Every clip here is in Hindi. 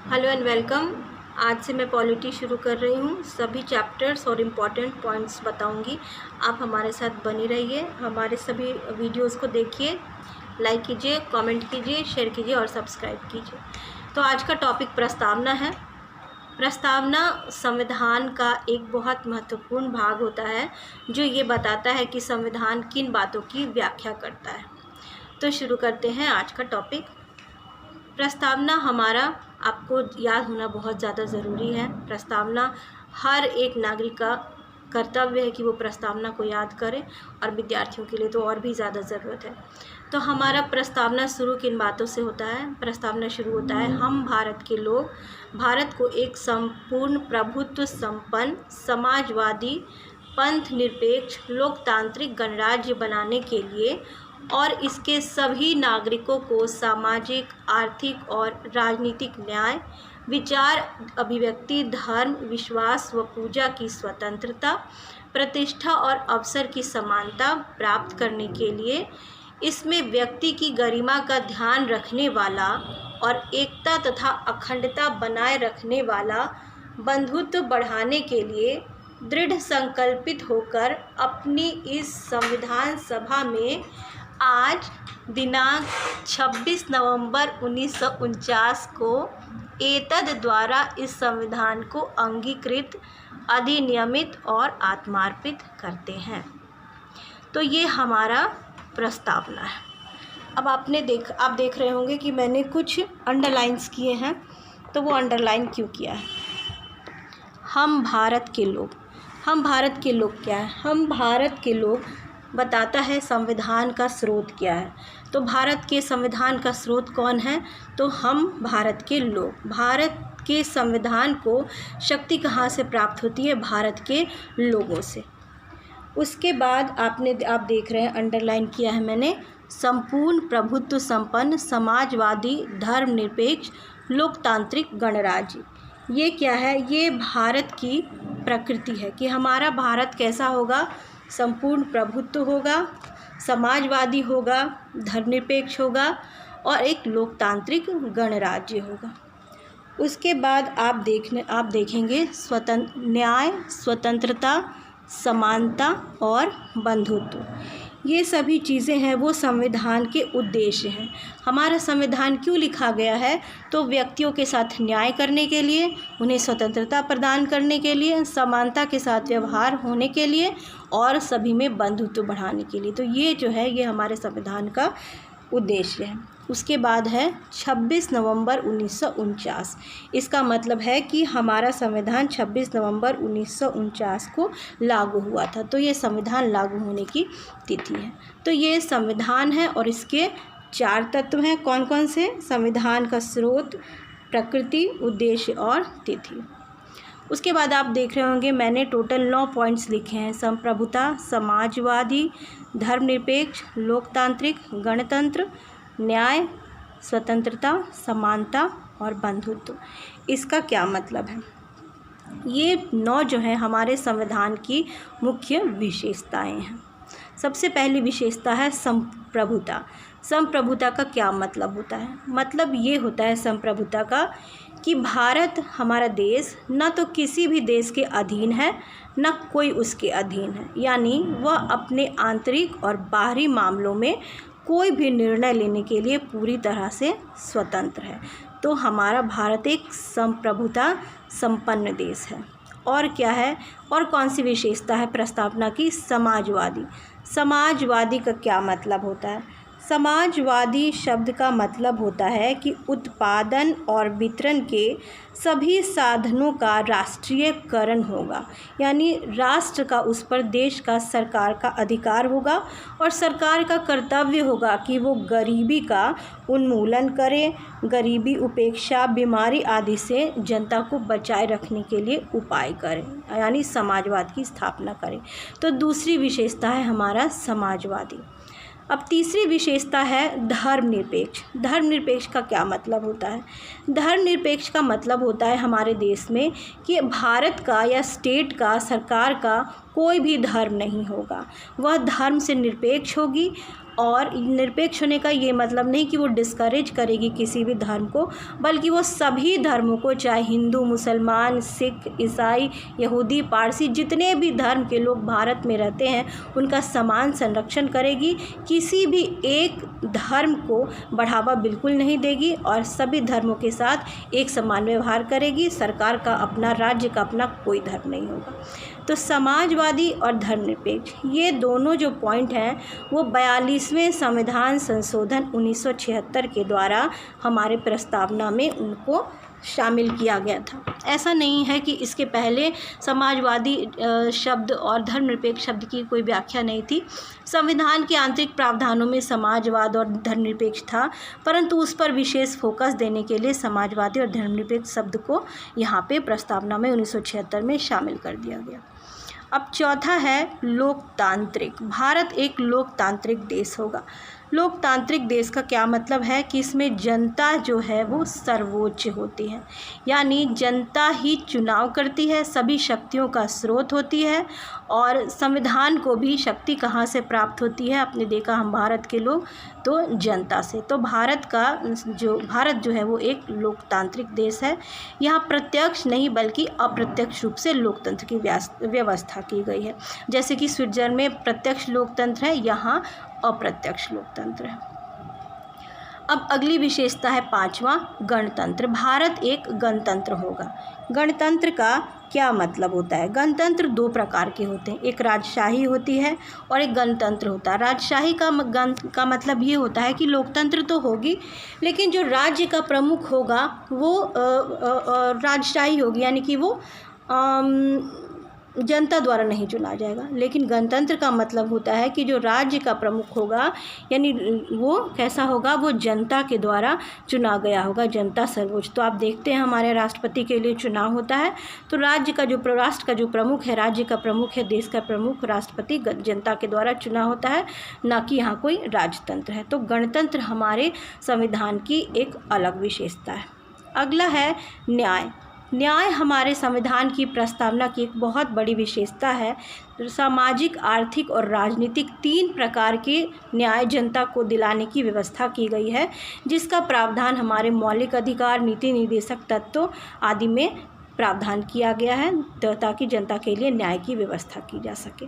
Hello and welcome. आज से मैं पॉलिटी शुरू कर रही हूँ। सभी चैप्टर्स और इम्पॉर्टेंट पॉइंट्स बताऊँगी। आप हमारे साथ बनी रहिए, हमारे सभी वीडियोस को देखिए, लाइक कीजिए, कमेंट कीजिए, शेयर कीजिए और सब्सक्राइब कीजिए। तो आज का टॉपिक प्रस्तावना है। प्रस्तावना संविधान का एक बहुत महत्वपूर्ण भाग होता है जो ये बताता है कि संविधान किन बातों की व्याख्या करता है। तो शुरू करते हैं आज का टॉपिक। प्रस्तावना हमारा आपको याद होना बहुत ज़्यादा ज़रूरी है। प्रस्तावना हर एक नागरिक का कर्तव्य है कि वो प्रस्तावना को याद करें, और विद्यार्थियों के लिए तो और भी ज़्यादा ज़रूरत है। तो हमारा प्रस्तावना शुरू किन बातों से होता है? प्रस्तावना शुरू होता है, हम भारत के लोग भारत को एक संपूर्ण प्रभुत्व संपन्न समाजवादी पंथ निरपेक्ष लोकतांत्रिक गणराज्य बनाने के लिए और इसके सभी नागरिकों को सामाजिक, आर्थिक और राजनीतिक न्याय, विचार अभिव्यक्ति, धर्म, विश्वास व पूजा की स्वतंत्रता, प्रतिष्ठा और अवसर की समानता प्राप्त करने के लिए इसमें व्यक्ति की गरिमा का ध्यान रखने वाला और एकता तथा अखंडता बनाए रखने वाला बंधुत्व बढ़ाने के लिए दृढ़ संकल्पित होकर अपनी इस संविधान सभा में आज दिनांक 26 नवंबर 1949 को एतद द्वारा इस संविधान को अंगीकृत, अधिनियमित और आत्मार्पित करते हैं। तो ये हमारा प्रस्तावना है। अब आप देख रहे होंगे कि मैंने कुछ अंडरलाइंस किए हैं। तो वो अंडरलाइन क्यों किया है? हम भारत के लोग क्या है? हम भारत के लोग बताता है संविधान का स्रोत क्या है। तो भारत के संविधान का स्रोत कौन है? तो हम भारत के लोग। भारत के संविधान को शक्ति कहाँ से प्राप्त होती है? भारत के लोगों से। उसके बाद आप देख रहे हैं, अंडरलाइन किया है मैंने, संपूर्ण प्रभुत्व संपन्न समाजवादी धर्मनिरपेक्ष लोकतांत्रिक गणराज्य। ये क्या है? ये भारत की प्रकृति है कि हमारा भारत कैसा होगा? संपूर्ण प्रभुत्व होगा, समाजवादी होगा, धर्मनिरपेक्ष होगा और एक लोकतांत्रिक गणराज्य होगा। उसके बाद आप देखेंगे न्याय, स्वतंत्रता, समानता और बंधुत्व। ये सभी चीज़ें हैं वो संविधान के उद्देश्य हैं। हमारा संविधान क्यों लिखा गया है? तो व्यक्तियों के साथ न्याय करने के लिए, उन्हें स्वतंत्रता प्रदान करने के लिए, समानता के साथ व्यवहार होने के लिए और सभी में बंधुत्व बढ़ाने के लिए। तो ये जो है ये हमारे संविधान का उद्देश्य है। उसके बाद है 26 नवंबर 1949। इसका मतलब है कि हमारा संविधान 26 नवंबर 1949 को लागू हुआ था। तो ये संविधान लागू होने की तिथि है। तो ये संविधान है और इसके 4 तत्व हैं। कौन कौन से? संविधान का स्रोत, प्रकृति, उद्देश्य और तिथि। उसके बाद आप देख रहे होंगे मैंने टोटल 9 पॉइंट्स लिखे हैं। संप्रभुता, समाजवादी, धर्मनिरपेक्ष, लोकतांत्रिक, गणतंत्र, न्याय, स्वतंत्रता, समानता और बंधुत्व। इसका क्या मतलब है? ये 9 जो है हमारे संविधान की मुख्य विशेषताएं हैं। सबसे पहली विशेषता है संप्रभुता। संप्रभुता का क्या मतलब होता है? मतलब ये होता है संप्रभुता का कि भारत, हमारा देश, न तो किसी भी देश के अधीन है न कोई उसके अधीन है। यानी वह अपने आंतरिक और बाहरी मामलों में कोई भी निर्णय लेने के लिए पूरी तरह से स्वतंत्र है। तो हमारा भारत एक संप्रभुता संपन्न देश है। और क्या है? और कौन सी विशेषता है प्रस्तावना की? समाजवादी। समाजवादी का क्या मतलब होता है? समाजवादी शब्द का मतलब होता है कि उत्पादन और वितरण के सभी साधनों का राष्ट्रीयकरण होगा। यानी राष्ट्र का उस पर देश का, सरकार का अधिकार होगा और सरकार का कर्तव्य होगा कि वो गरीबी का उन्मूलन करे, गरीबी, उपेक्षा, बीमारी आदि से जनता को बचाए रखने के लिए उपाय करे, यानी समाजवाद की स्थापना करे। तो दूसरी विशेषता है हमारा समाजवादी। अब तीसरी विशेषता है धर्मनिरपेक्ष। धर्मनिरपेक्ष का क्या मतलब होता है? धर्मनिरपेक्ष का मतलब होता है हमारे देश में कि भारत का या स्टेट का, सरकार का कोई भी धर्म नहीं होगा, वह धर्म से निरपेक्ष होगी। और निरपेक्ष होने का ये मतलब नहीं कि वो डिस्करेज करेगी किसी भी धर्म को, बल्कि वो सभी धर्मों को, चाहे हिंदू, मुसलमान, सिख, ईसाई, यहूदी, पारसी, जितने भी धर्म के लोग भारत में रहते हैं उनका समान संरक्षण करेगी। किसी भी एक धर्म को बढ़ावा बिल्कुल नहीं देगी और सभी धर्मों के साथ एक समान व्यवहार करेगी। सरकार का अपना, राज्य का अपना कोई धर्म नहीं होगा। तो समाजवादी और धर्मनिरपेक्ष, ये दोनों जो पॉइंट हैं वो 42वें संविधान संशोधन 1976 के द्वारा हमारे प्रस्तावना में उनको शामिल किया गया था। ऐसा नहीं है कि इसके पहले समाजवादी शब्द और धर्मनिरपेक्ष शब्द की कोई व्याख्या नहीं थी। संविधान के आंतरिक प्रावधानों में समाजवाद और धर्मनिरपेक्ष था, परंतु उस पर विशेष फोकस देने के लिए समाजवादी और धर्मनिरपेक्ष शब्द को यहाँ पे प्रस्तावना में 1976 में शामिल कर दिया गया। अब चौथा है लोकतांत्रिक। भारत एक लोकतांत्रिक देश होगा। लोकतांत्रिक देश का क्या मतलब है कि इसमें जनता जो है वो सर्वोच्च होती है, यानी जनता ही चुनाव करती है, सभी शक्तियों का स्रोत होती है। और संविधान को भी शक्ति कहाँ से प्राप्त होती है, आपने देखा हम भारत के लोग, तो जनता से। तो भारत जो है वो एक लोकतांत्रिक देश है। यहाँ प्रत्यक्ष नहीं बल्कि अप्रत्यक्ष रूप से लोकतंत्र की व्यवस्था की गई है। जैसे कि स्विट्जरलैंड में प्रत्यक्ष लोकतंत्र है, यहाँ अप्रत्यक्ष लोकतंत्र है। अब अगली विशेषता है पांचवा, गणतंत्र। भारत एक गणतंत्र होगा। गणतंत्र का क्या मतलब होता है? गणतंत्र दो प्रकार के होते हैं, एक राजशाही होती है और एक गणतंत्र होता है। राजशाही का मतलब ये होता है कि लोकतंत्र तो होगी, लेकिन जो राज्य का प्रमुख होगा वो राजशाही होगी, यानी कि वो जनता द्वारा नहीं चुना जाएगा। लेकिन गणतंत्र का मतलब होता है कि जो राज्य का प्रमुख होगा, यानी वो कैसा होगा, वो जनता के द्वारा चुना गया होगा, जनता सर्वोच्च। तो आप देखते हैं हमारे राष्ट्रपति के लिए चुनाव होता है, तो राष्ट्र का जो प्रमुख है, राज्य का प्रमुख है, देश का प्रमुख राष्ट्रपति जनता के द्वारा चुना होता है, ना कि यहाँ कोई राजतंत्र है। तो गणतंत्र हमारे संविधान की एक अलग विशेषता है। अगला है न्याय। न्याय हमारे संविधान की प्रस्तावना की एक बहुत बड़ी विशेषता है। सामाजिक, आर्थिक और राजनीतिक तीन प्रकार के न्याय जनता को दिलाने की व्यवस्था की गई है, जिसका प्रावधान हमारे मौलिक अधिकार, नीति निर्देशक तत्वों आदि में प्रावधान किया गया है, ताकि जनता के लिए न्याय की व्यवस्था की जा सके।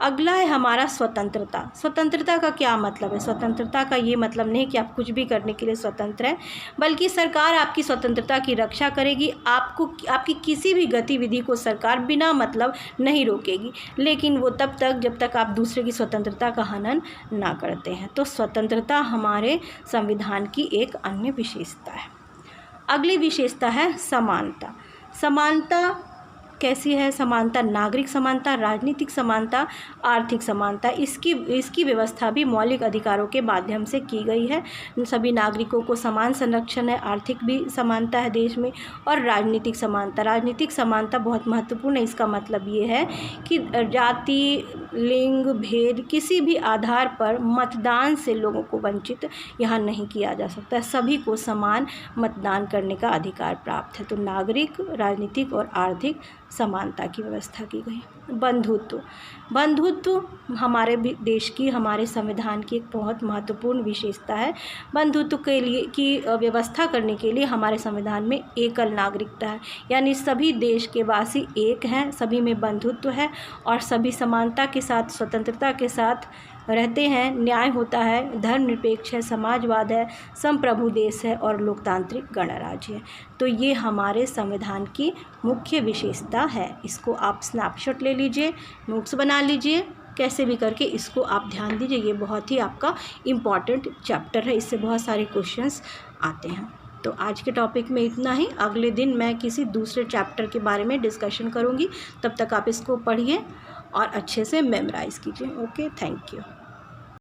अगला है हमारा स्वतंत्रता। स्वतंत्रता का क्या मतलब है? स्वतंत्रता का ये मतलब नहीं कि आप कुछ भी करने के लिए स्वतंत्र हैं, बल्कि सरकार आपकी स्वतंत्रता की रक्षा करेगी। आपकी किसी भी गतिविधि को सरकार बिना मतलब नहीं रोकेगी, लेकिन वो तब तक जब तक आप दूसरे की स्वतंत्रता का हनन ना करते हैं। तो स्वतंत्रता हमारे संविधान की एक अन्य विशेषता है। अगली विशेषता है समानता। समानता कैसी है? समानता, नागरिक समानता, राजनीतिक समानता, आर्थिक समानता, इसकी व्यवस्था भी मौलिक अधिकारों के माध्यम से की गई है। सभी नागरिकों को समान संरक्षण है, आर्थिक भी समानता है देश में, और राजनीतिक समानता। राजनीतिक समानता बहुत महत्वपूर्ण है। इसका मतलब ये है कि जाति, लिंग भेद किसी भी आधार पर मतदान से लोगों को वंचित यहाँ नहीं किया जा सकता। सभी को समान मतदान करने का अधिकार प्राप्त है। तो नागरिक, राजनीतिक और आर्थिक समानता की व्यवस्था की गई। बंधुत्व हमारे देश की, हमारे संविधान की एक बहुत महत्वपूर्ण विशेषता है। बंधुत्व के लिए की व्यवस्था करने के लिए हमारे संविधान में एकल नागरिकता है, यानी सभी देश के वासी एक हैं, सभी में बंधुत्व है और सभी समानता के साथ, स्वतंत्रता के साथ रहते हैं। न्याय होता है, धर्मनिरपेक्ष है, समाजवाद है, संप्रभु देश है और लोकतांत्रिक गणराज्य है। तो ये हमारे संविधान की मुख्य विशेषता है। इसको आप स्नैपशॉट ले लीजिए, नोट्स बना लीजिए, कैसे भी करके इसको आप ध्यान दीजिए। ये बहुत ही आपका इम्पॉर्टेंट चैप्टर है, इससे बहुत सारे क्वेश्चंस आते हैं। तो आज के टॉपिक में इतना ही। अगले दिन मैं किसी दूसरे चैप्टर के बारे में डिस्कशन करूँगी। तब तक आप इसको पढ़िए और अच्छे से मेमोराइज़ कीजिए। Okay, thank you.